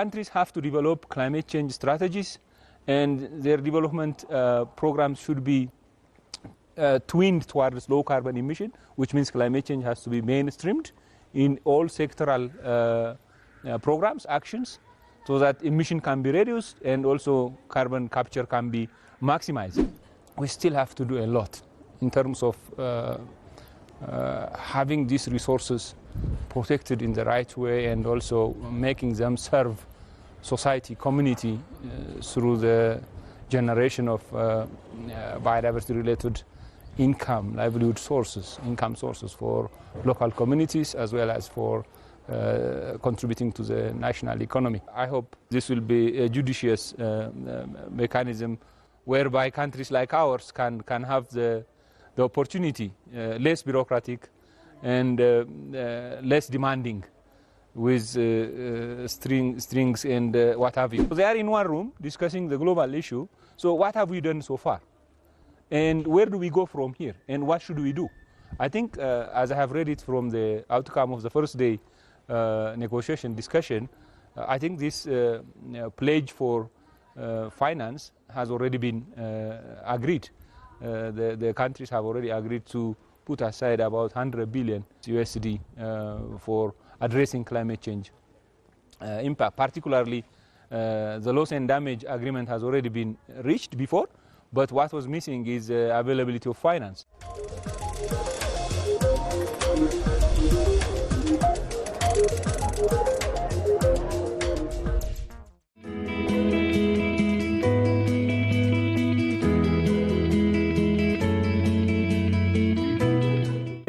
countries have to develop climate change strategies, and their development programs should be twinned towards low carbon emission, which means climate change has to be mainstreamed in all sectoral programs, actions, so that emission can be reduced and also carbon capture can be maximized. We still have to do a lot in terms of having these resources protected in the right way and also making them serve society, community through the generation of biodiversity-related livelihood sources, income sources for local communities as well as for contributing to the national economy. I hope this will be a judicious mechanism whereby countries like ours can have the opportunity, less bureaucratic and less demanding with strings and what have you. They are in one room discussing the global issue. So what have we done so far? And where do we go from here? And what should we do? I think, as I have read it from the outcome of the first day negotiation discussion, I think this pledge for finance has already been agreed. The countries have already agreed to put aside about 100 billion USD for addressing climate change impact. Particularly, the loss and damage agreement has already been reached before, but what was missing is availability of finance.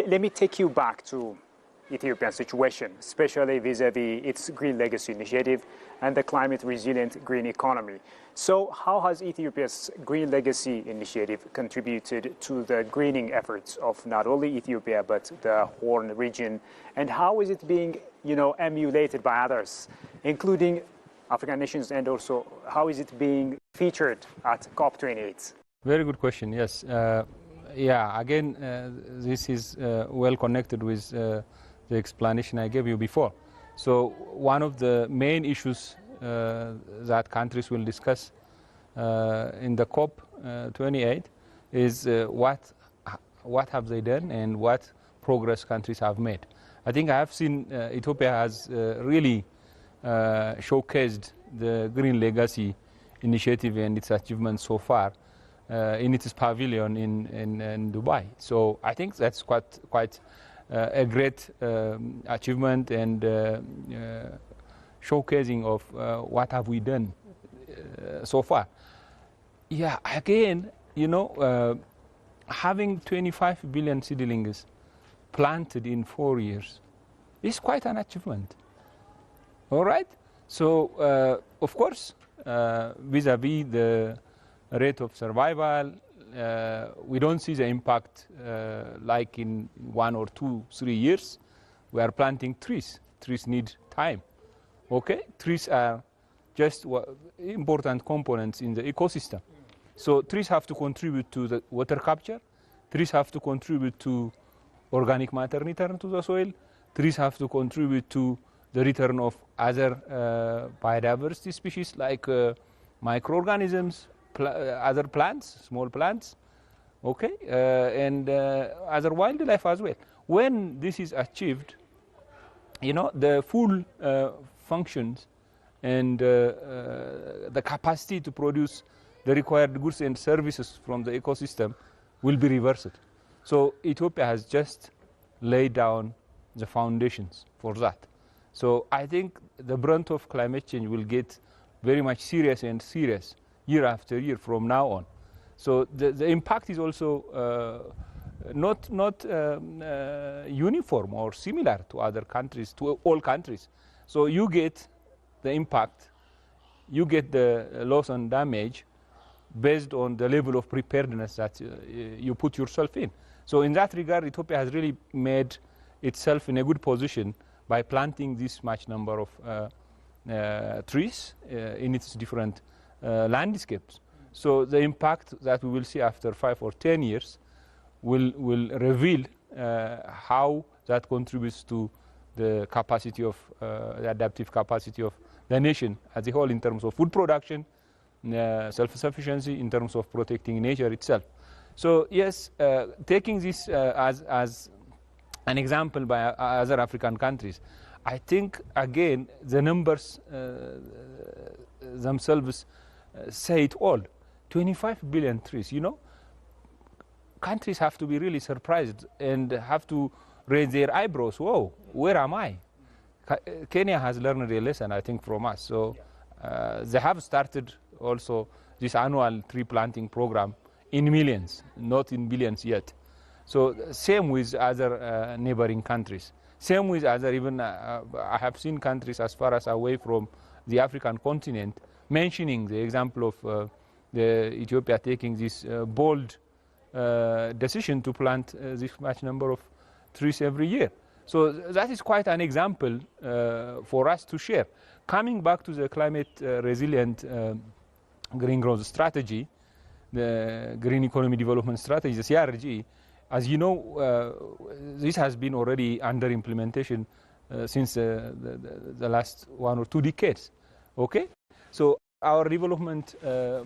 Let me take you back to Ethiopia's situation, especially vis-à-vis its Green Legacy Initiative and the climate-resilient green economy. So how has Ethiopia's Green Legacy Initiative contributed to the greening efforts of not only Ethiopia but the Horn region, and how is it being, emulated by others, including African nations, and also how is it being featured at COP28? Very good question, yes. Yeah, again, this is well connected with the explanation I gave you before. So one of the main issues that countries will discuss in the COP28 is what have they done and what progress countries have made. I think I have seen Ethiopia has really showcased the Green Legacy Initiative and its achievements so far in its pavilion in Dubai. So I think that's quite a great achievement and showcasing of what have we done so far. Yeah, again, having 25 billion seedlings planted in 4 years is quite an achievement. All right? So, of course, vis-a-vis the rate of survival, we don't see the impact like in 1 or 2, 3 years. We are planting trees. Trees need time. Okay? Trees are just important components in the ecosystem. So trees have to contribute to the water capture. Trees have to contribute to organic matter return to the soil. Trees have to contribute to the return of other biodiversity species like microorganisms, other plants, small plants, okay, and other wildlife as well. When this is achieved, the full functions and the capacity to produce the required goods and services from the ecosystem will be reversed. So Ethiopia has just laid down the foundations for that. So I think the brunt of climate change will get very much serious and serious year after year from now on. So the impact is also not uniform or similar to other countries, to all countries. So you get the impact, you get the loss and damage based on the level of preparedness that you put yourself in. So in that regard, Ethiopia has really made itself in a good position by planting this much number of trees in its different landscapes. So the impact that we will see after 5 or 10 years will reveal how that contributes to the capacity of the adaptive capacity of the nation as a whole in terms of food production, self-sufficiency, in terms of protecting nature itself. So yes, taking this as an example by other African countries, I think again the numbers themselves say it all. 25 billion trees, you know, countries have to be really surprised and have to raise their eyebrows. Whoa, where am I? Kenya has learned a lesson, I think, from us. So they have started also this annual tree planting program in millions, not in billions yet. So same with other neighboring countries. Same with other, even I have seen countries as far as away from the African continent mentioning the example of the Ethiopia taking this bold decision to plant this much number of trees every year. So that is quite an example for us to share. Coming back to the climate resilient green growth strategy, the Green Economy Development Strategy, the CRG, as you know, this has been already under implementation since the last 1 or 2 decades. Okay, so our development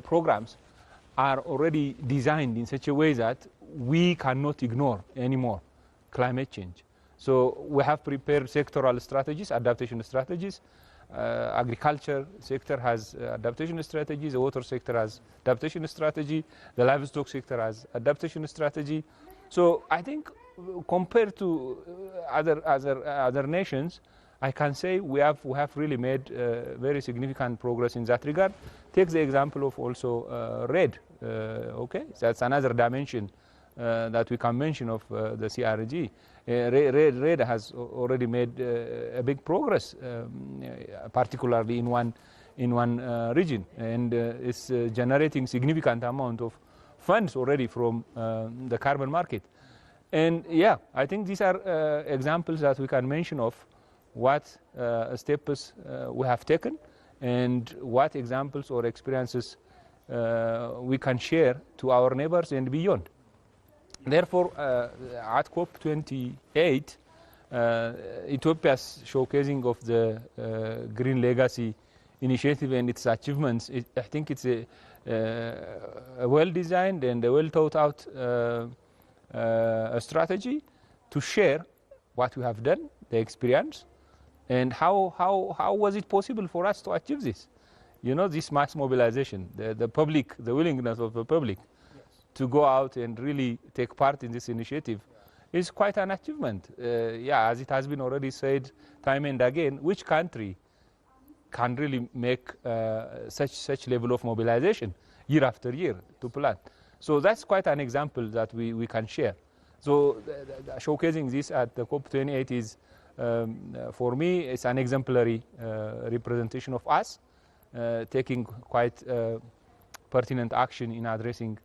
programs are already designed in such a way that we cannot ignore anymore climate change. So we have prepared sectoral strategies, adaptation strategies. Agriculture sector has adaptation strategies, the water sector has adaptation strategy, the livestock sector has adaptation strategy. So I think compared to other nations, I can say we have really made very significant progress in that regard. Take the example of also RED. Okay, that's another dimension that we can mention of the CRG. RED has already made a big progress, particularly in one region, and is generating significant amount of funds already from the carbon market. And yeah, I think these are examples that we can mention of what steps we have taken and what examples or experiences we can share to our neighbors and beyond. Therefore, at COP28, Ethiopia's showcasing of the Green Legacy Initiative and its achievements, I think it's a well-designed and a well-thought-out strategy to share what we have done, the experience, and how was it possible for us to achieve this? You know, this mass mobilization, the public, the willingness of the public to go out and really take part in this initiative is quite an achievement. Yeah, as it has been already said time and again, which country can really make such level of mobilization year after year to plant? So that's quite an example that we can share. So showcasing this at the COP28 is, for me, it's an exemplary representation of us taking quite pertinent action in addressing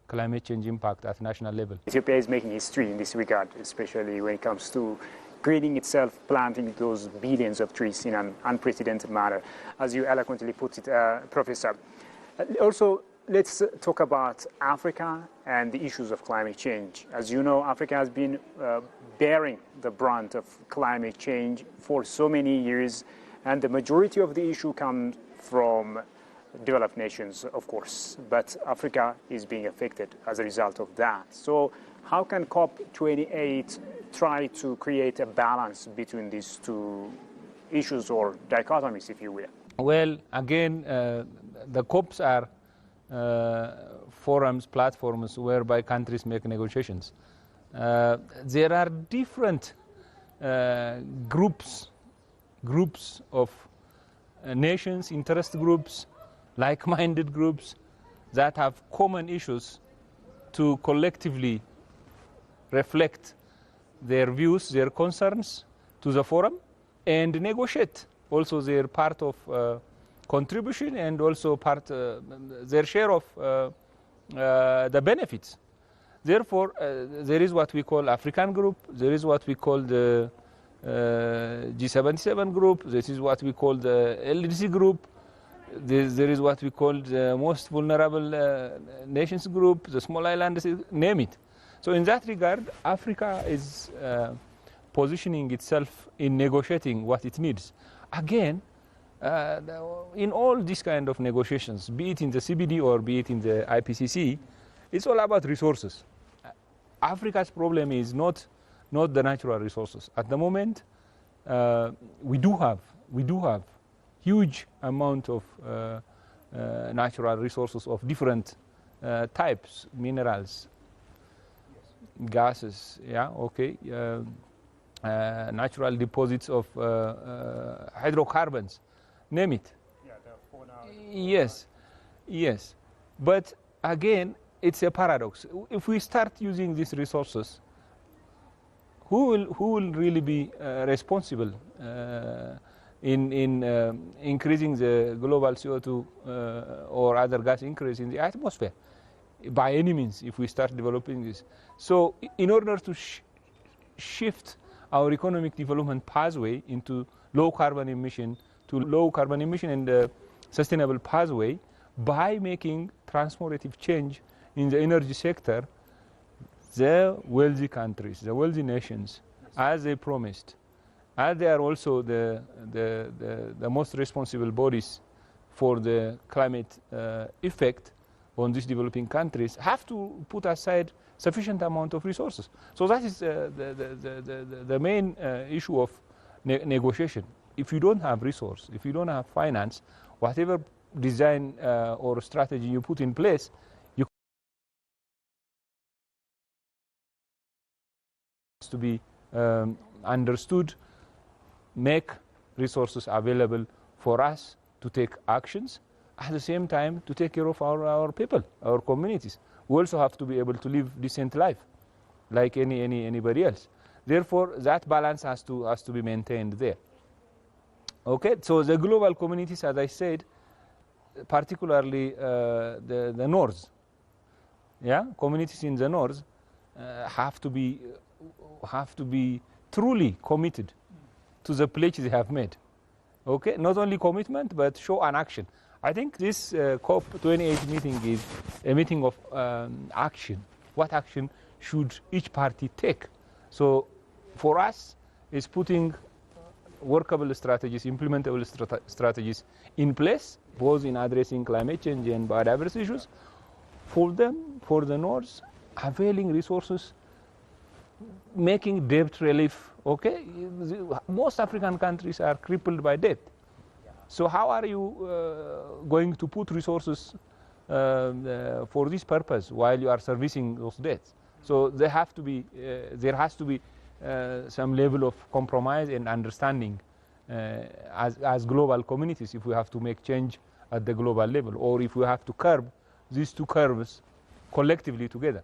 climate change impact at national level. Ethiopia is making history in this regard, especially when it comes to greening itself, planting those billions of trees in an unprecedented manner, as you eloquently put it, Professor. Also, let's talk about Africa and the issues of climate change. As you know, Africa has been bearing the brunt of climate change for so many years, and the majority of the issue comes from developed nations, of course, but Africa is being affected as a result of that. So how can COP28 try to create a balance between these two issues, or dichotomies, if you will? Well, again, the COPs are forums, platforms whereby countries make negotiations. There are different groups of nations, interest groups, like-minded groups that have common issues to collectively reflect their views, their concerns to the forum, and negotiate also their part of contribution and also their share of the benefits. Therefore, there is what we call African group, there is what we call the G77 group, this is what we call the LDC group, there is what we call the most vulnerable nations group, the small islands, name it. So in that regard, Africa is positioning itself in negotiating what it needs. Again, In all these kind of negotiations, be it in the CBD or be it in the IPCC, it's all about resources. Africa's problem is not the natural resources. At the moment, we do have huge amount of natural resources of different types, minerals, gases, yeah, okay, natural deposits of hydrocarbons, name it. Yeah, the fauna. Yes. But again, it's a paradox. If we start using these resources, who will really be responsible in increasing the global CO2 or other gas increase in the atmosphere? By any means, if we start developing this. So in order to shift our economic development pathway into low carbon emission and sustainable pathway, by making transformative change in the energy sector, the wealthy countries, the wealthy nations, as they promised, as they are also the most responsible bodies for the climate effect on these developing countries, have to put aside sufficient amount of resources. So that is the main issue of negotiation. If you don't have resource, if you don't have finance, whatever design or strategy you put in place, you to be understood, make resources available for us to take actions, at the same time to take care of our people, our communities. We also have to be able to live decent life like anybody else. Therefore, that balance has to be maintained there. Okay, so the global communities, as I said, particularly the north, yeah, communities in the north have to be truly committed to the pledge they have made. Okay, not only commitment but show an action. I think this COP28 meeting is a meeting of action. What action should each party take? So for us, it's putting workable strategies, implementable strategies in place, both in addressing climate change and biodiversity issues. For them, for the North, availing resources, making debt relief. Okay, most African countries are crippled by debt. So how are you going to put resources for this purpose while you are servicing those debts? So there has to be some level of compromise and understanding as global communities if we have to make change at the global level, or if we have to curb these two curves collectively together.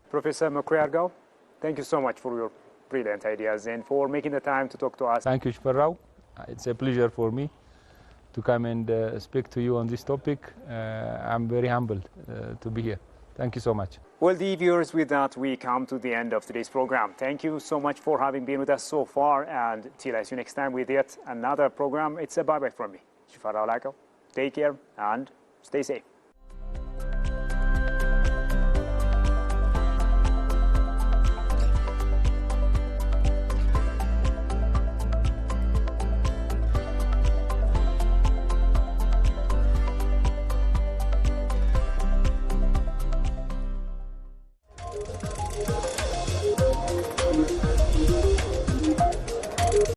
Professor Mekuria Argaw, thank you so much for your brilliant ideas and for making the time to talk to us. Thank you, Shparrao. It's a pleasure for me to come and speak to you on this topic. I'm very humbled to be here. Thank you so much. Well, dear viewers, with that, we come to the end of today's program. Thank you so much for having been with us so far, and till I see you next time with yet another program, it's a bye-bye from me, Shparrao. Take care and stay safe.